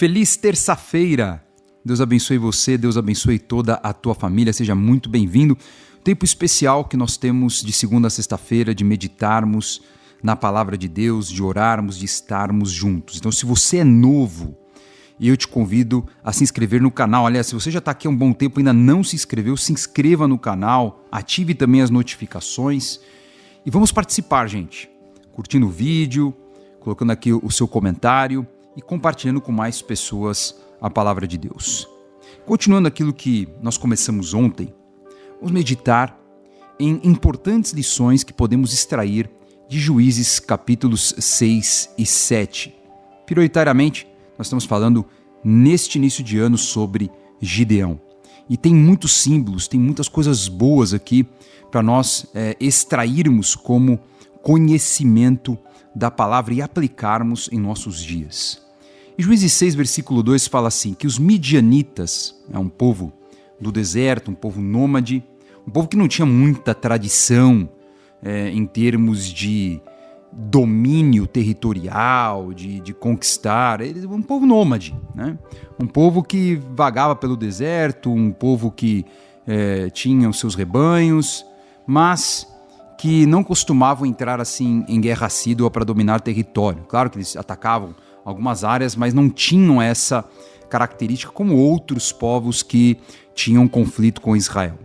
Feliz terça-feira! Deus abençoe você, Deus abençoe toda a tua família, seja muito bem-vindo. Tempo especial que nós temos de segunda a sexta-feira de meditarmos na palavra de Deus, de orarmos, de estarmos juntos. Então, se você é novo, eu te convido a se inscrever no canal. Aliás, se você já está aqui há um bom tempo e ainda não se inscreveu, se inscreva no canal, ative também as notificações e vamos participar, gente. Curtindo o vídeo, colocando aqui o seu comentário e compartilhando com mais pessoas a palavra de Deus. Continuando aquilo que nós começamos ontem, vamos meditar em importantes lições que podemos extrair de Juízes capítulos 6 e 7. Prioritariamente, nós estamos falando neste início de ano sobre Gideão. E tem muitos símbolos, tem muitas coisas boas aqui para nós extrairmos como conhecimento da palavra e aplicarmos em nossos dias. Em Juízes 6, versículo 2 fala assim, que os midianitas, um povo do deserto, um povo nômade, um povo que não tinha muita tradição em termos de domínio territorial, de conquistar, um povo nômade, né? Um povo que vagava pelo deserto, um povo que tinha os seus rebanhos, mas que não costumavam entrar assim em guerra assídua para dominar território. Claro que eles atacavam algumas áreas, mas não tinham essa característica como outros povos que tinham conflito com Israel.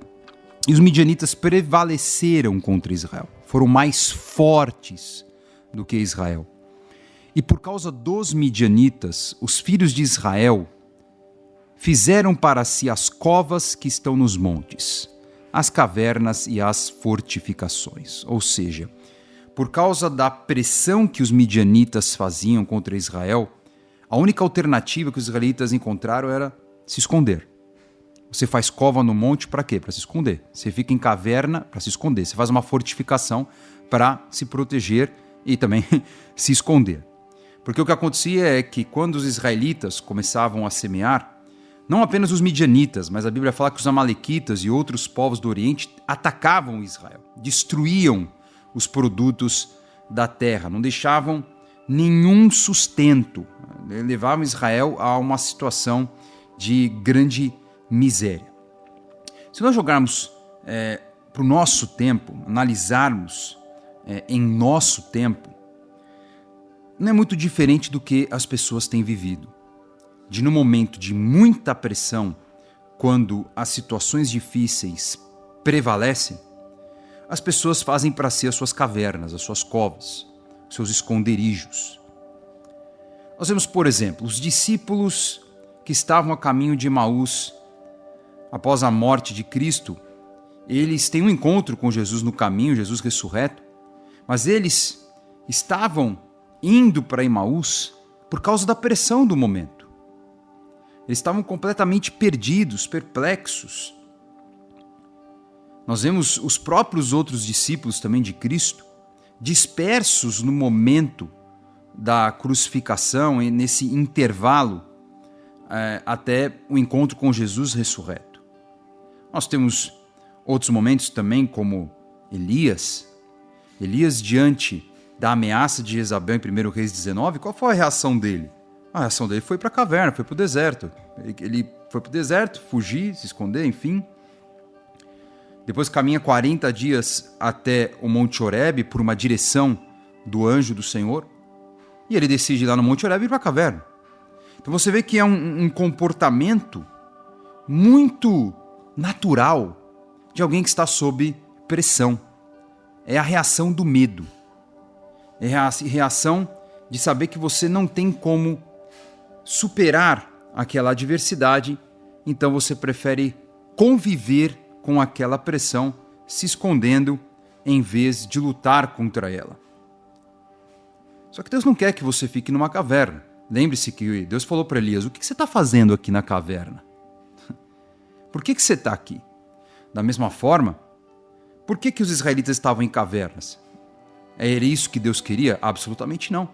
E os midianitas prevaleceram contra Israel, foram mais fortes do que Israel. E por causa dos midianitas, os filhos de Israel fizeram para si as covas que estão nos montes, as cavernas e as fortificações. Ou seja, por causa da pressão que os midianitas faziam contra Israel, a única alternativa que os israelitas encontraram era se esconder. Você faz cova no monte para quê? Para se esconder. Você fica em caverna para se esconder. Você faz uma fortificação para se proteger e também se esconder. Porque o que acontecia é que quando os israelitas começavam a semear, não apenas os midianitas, mas a Bíblia fala que os amalequitas e outros povos do Oriente atacavam Israel, destruíam os produtos da terra, não deixavam nenhum sustento, levavam Israel a uma situação de grande miséria. Se nós jogarmos para o nosso tempo, analisarmos em nosso tempo, não é muito diferente do que as pessoas têm vivido. De no momento de muita pressão, quando as situações difíceis prevalecem, as pessoas fazem para si as suas cavernas, as suas covas, os seus esconderijos. Nós vemos, por exemplo, os discípulos que estavam a caminho de Emaús após a morte de Cristo. Eles têm um encontro com Jesus no caminho, Jesus ressurreto, mas eles estavam indo para Emaús por causa da pressão do momento. Eles estavam completamente perdidos, perplexos. Nós vemos os próprios outros discípulos também de Cristo, dispersos no momento da crucificação, nesse intervalo até o encontro com Jesus ressurreto. Nós temos outros momentos também, como Elias. Elias, diante da ameaça de Jezabel em 1 Reis 19, qual foi a reação dele? A reação dele foi para a caverna, foi para o deserto. Ele foi para o deserto, fugir, se esconder, enfim. Depois caminha 40 dias até o Monte Horebe por uma direção do anjo do Senhor. E ele decide ir lá no Monte Horebe e ir para a caverna. Então você vê que é um comportamento muito natural de alguém que está sob pressão. É a reação do medo. É a reação de saber que você não tem como superar aquela adversidade, então você prefere conviver com aquela pressão, se escondendo em vez de lutar contra ela. Só que Deus não quer que você fique numa caverna. Lembre-se que Deus falou para Elias, o que você está fazendo aqui na caverna? Por que você está aqui? Da mesma forma, por que os israelitas estavam em cavernas? Era isso que Deus queria? Absolutamente não.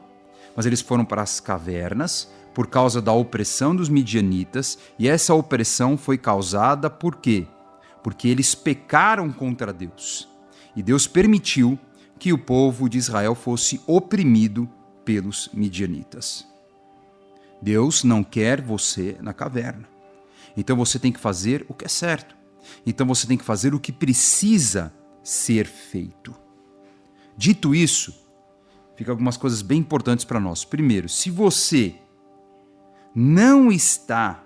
Mas eles foram para as cavernas por causa da opressão dos midianitas, e essa opressão foi causada por quê? Porque eles pecaram contra Deus. E Deus permitiu que o povo de Israel fosse oprimido pelos midianitas. Deus não quer você na caverna. Então você tem que fazer o que é certo. Então você tem que fazer o que precisa ser feito. Dito isso, fica algumas coisas bem importantes para nós. Primeiro, se você não está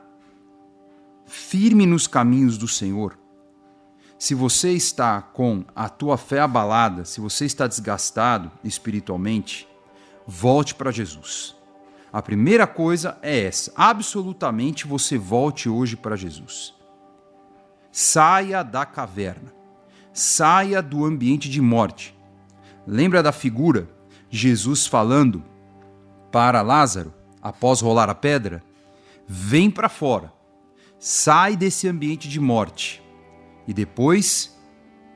firme nos caminhos do Senhor, se você está com a tua fé abalada, se você está desgastado espiritualmente, volte para Jesus. A primeira coisa é essa, absolutamente você volte hoje para Jesus. Saia da caverna, saia do ambiente de morte. Lembra da figura? Jesus falando para Lázaro, após rolar a pedra? Vem para fora, sai desse ambiente de morte. E depois,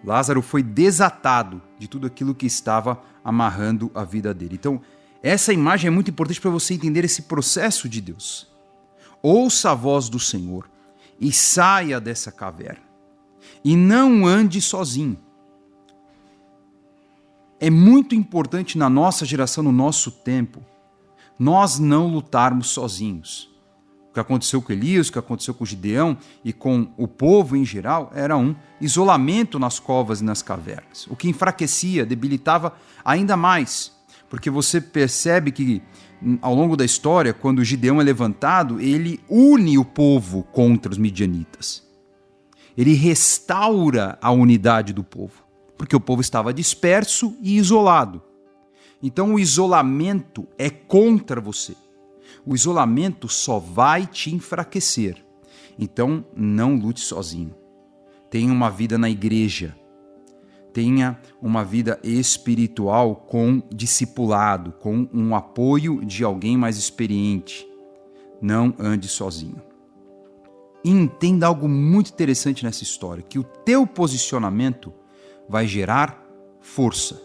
Lázaro foi desatado de tudo aquilo que estava amarrando a vida dele. Então, essa imagem é muito importante para você entender esse processo de Deus. Ouça a voz do Senhor e saia dessa caverna. E não ande sozinho. É muito importante na nossa geração, no nosso tempo, nós não lutarmos sozinhos. O que aconteceu com Elias, o que aconteceu com Gideão e com o povo em geral, era um isolamento nas covas e nas cavernas. O que enfraquecia, debilitava ainda mais. Porque você percebe que, ao longo da história, quando Gideão é levantado, ele une o povo contra os midianitas. Ele restaura a unidade do povo, porque o povo estava disperso e isolado. Então o isolamento é contra você. O isolamento só vai te enfraquecer. Então não lute sozinho. Tenha uma vida na igreja. Tenha uma vida espiritual com discipulado, com um apoio de alguém mais experiente. Não ande sozinho. E entenda algo muito interessante nessa história, que o teu posicionamento vai gerar força.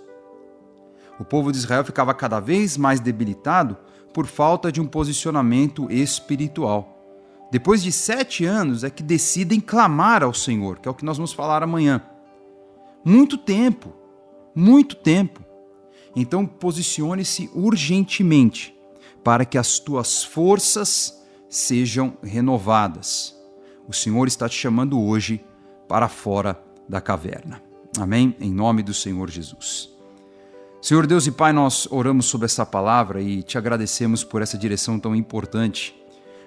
O povo de Israel ficava cada vez mais debilitado por falta de um posicionamento espiritual. Depois de 7 anos é que decidem clamar ao Senhor, que é o que nós vamos falar amanhã. Muito tempo. Então posicione-se urgentemente para que as tuas forças sejam renovadas. O Senhor está te chamando hoje para fora da caverna. Amém? Em nome do Senhor Jesus. Senhor Deus e Pai, nós oramos sobre essa palavra e te agradecemos por essa direção tão importante.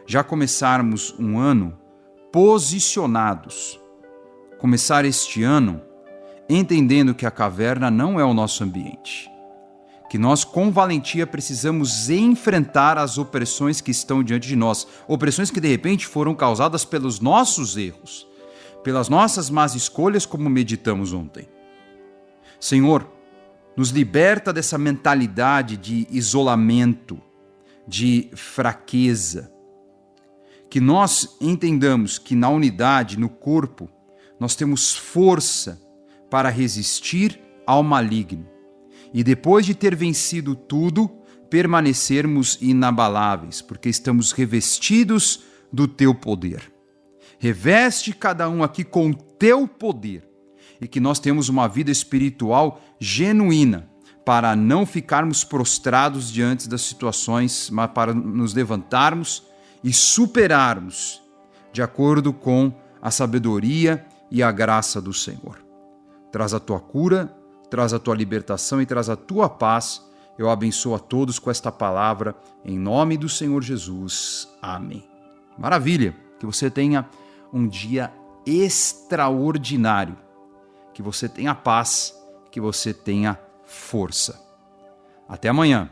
Já começarmos um ano posicionados. Começar este ano entendendo que a caverna não é o nosso ambiente. Que nós, com valentia, precisamos enfrentar as opressões que estão diante de nós. Opressões que, de repente, foram causadas pelos nossos erros, pelas nossas más escolhas, como meditamos ontem. Senhor, nos liberta dessa mentalidade de isolamento, de fraqueza. Que nós entendamos que na unidade, no corpo, nós temos força para resistir ao maligno. E depois de ter vencido tudo, permanecermos inabaláveis, porque estamos revestidos do teu poder. Reveste cada um aqui com o teu poder e que nós tenhamos uma vida espiritual genuína para não ficarmos prostrados diante das situações, mas para nos levantarmos e superarmos de acordo com a sabedoria e a graça do Senhor. Traz a tua cura, traz a tua libertação e traz a tua paz. Eu abençoo a todos com esta palavra, em nome do Senhor Jesus. Amém. Maravilha! Que você tenha um dia extraordinário, que você tenha paz, que você tenha força. Até amanhã.